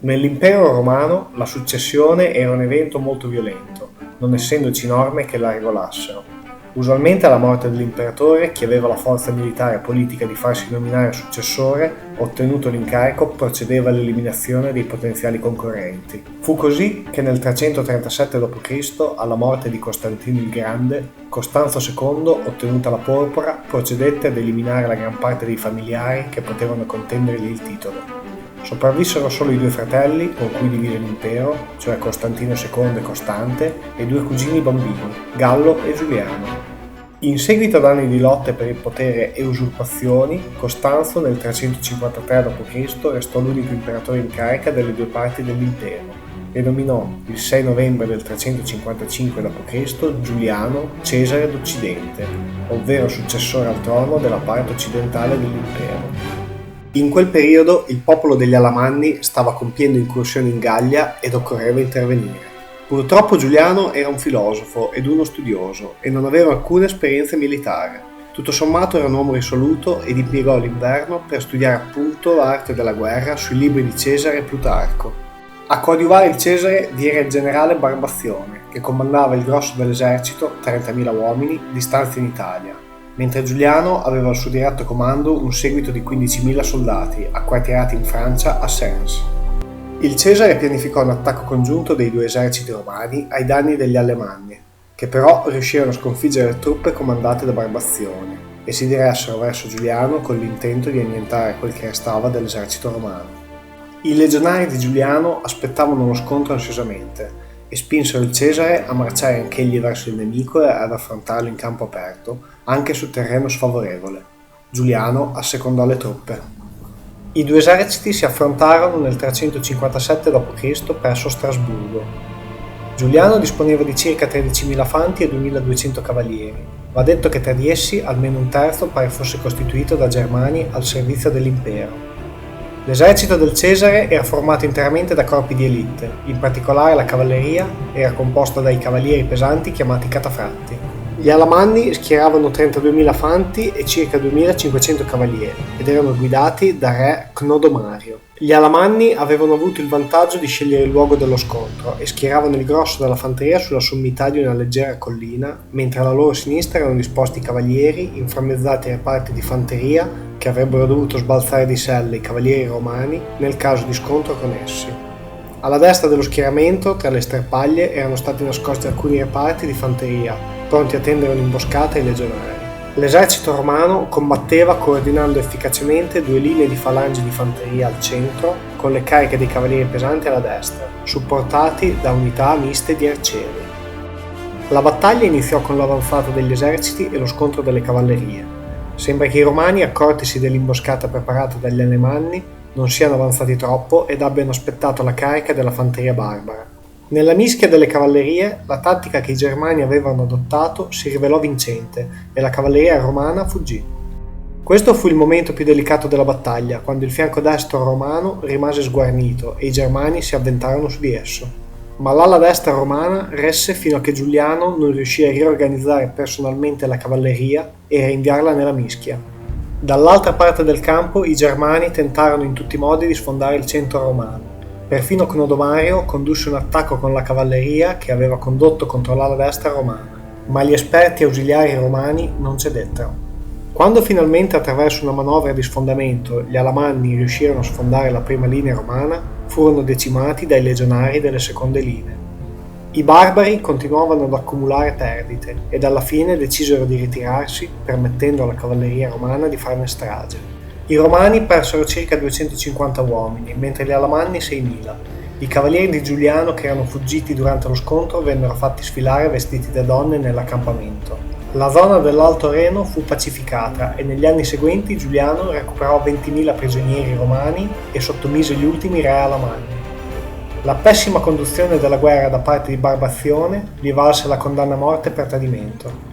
Nell'impero romano la successione era un evento molto violento, non essendoci norme che la regolassero. Usualmente alla morte dell'imperatore, chi aveva la forza militare e politica di farsi nominare successore, ottenuto l'incarico, procedeva all'eliminazione dei potenziali concorrenti. Fu così che nel 337 d.C., alla morte di Costantino il Grande, Costanzo II, ottenuta la porpora, procedette ad eliminare la gran parte dei familiari che potevano contendergli il titolo. Sopravvissero solo i due fratelli con cui divise l'impero, cioè Costantino II e Costante, e due cugini bambini, Gallo e Giuliano. In seguito ad anni di lotte per il potere e usurpazioni, Costanzo nel 353 d.C. restò l'unico imperatore in carica delle due parti dell'impero e nominò il 6 novembre del 355 d.C. Giuliano Cesare d'Occidente, ovvero successore al trono della parte occidentale dell'impero. In quel periodo il popolo degli Alamanni stava compiendo incursioni in Gallia ed occorreva intervenire. Purtroppo Giuliano era un filosofo ed uno studioso e non aveva alcuna esperienza militare. Tutto sommato era un uomo risoluto ed impiegò l'inverno per studiare appunto l'arte della guerra sui libri di Cesare e Plutarco. A coadiuvare il Cesare vi era il generale Barbazione, che comandava il grosso dell'esercito, 30.000 uomini, di stanza in Italia, mentre Giuliano aveva al suo diretto comando un seguito di 15.000 soldati, acquartierati in Francia a Sens. Il Cesare pianificò un attacco congiunto dei due eserciti romani ai danni degli Alemanni, che però riuscirono a sconfiggere le truppe comandate da Barbazione e si diressero verso Giuliano con l'intento di annientare quel che restava dell'esercito romano. I legionari di Giuliano aspettavano lo scontro ansiosamente e spinsero il Cesare a marciare anch'egli verso il nemico e ad affrontarlo in campo aperto, anche su terreno sfavorevole. Giuliano assecondò le truppe. I due eserciti si affrontarono nel 357 d.C. presso Strasburgo. Giuliano disponeva di circa 13.000 fanti e 2.200 cavalieri. Va detto che tra di essi almeno un terzo pare fosse costituito da germani al servizio dell'impero. L'esercito del Cesare era formato interamente da corpi di élite, in particolare la cavalleria era composta dai cavalieri pesanti chiamati catafratti. Gli Alamanni schieravano 32.000 fanti e circa 2.500 cavalieri ed erano guidati da re Cnodomario. Gli Alamanni avevano avuto il vantaggio di scegliere il luogo dello scontro e schieravano il grosso della fanteria sulla sommità di una leggera collina, mentre alla loro sinistra erano disposti i cavalieri inframmezzati ai reparti di fanteria che avrebbero dovuto sbalzare di selle i cavalieri romani nel caso di scontro con essi. Alla destra dello schieramento, tra le sterpaglie, erano stati nascosti alcuni reparti di fanteria, pronti a tendere un'imboscata ai legionari. L'esercito romano combatteva coordinando efficacemente due linee di falangi di fanteria al centro, con le cariche dei cavalieri pesanti alla destra, supportati da unità miste di arcieri. La battaglia iniziò con l'avanzata degli eserciti e lo scontro delle cavallerie. Sembra che i romani, accortisi dell'imboscata preparata dagli Alemanni, non siano avanzati troppo ed abbiano aspettato la carica della fanteria barbara. Nella mischia delle cavallerie, la tattica che i germani avevano adottato si rivelò vincente e la cavalleria romana fuggì. Questo fu il momento più delicato della battaglia, quando il fianco destro romano rimase sguarnito e i germani si avventarono su di esso. Ma l'ala destra romana resse fino a che Giuliano non riuscì a riorganizzare personalmente la cavalleria e a rinviarla nella mischia. Dall'altra parte del campo i germani tentarono in tutti i modi di sfondare il centro romano. Perfino Cnodomario condusse un attacco con la cavalleria che aveva condotto contro l'ala destra romana, ma gli esperti ausiliari romani non cedettero. Quando finalmente attraverso una manovra di sfondamento gli Alamanni riuscirono a sfondare la prima linea romana, furono decimati dai legionari delle seconde linee. I barbari continuavano ad accumulare perdite ed alla fine decisero di ritirarsi, permettendo alla cavalleria romana di farne strage. I romani persero circa 250 uomini, mentre gli Alamanni 6.000. I cavalieri di Giuliano che erano fuggiti durante lo scontro vennero fatti sfilare vestiti da donne nell'accampamento. La zona dell'Alto Reno fu pacificata e negli anni seguenti Giuliano recuperò 20.000 prigionieri romani e sottomise gli ultimi re Alamanni. La pessima conduzione della guerra da parte di Barbazione gli valse la condanna a morte per tradimento.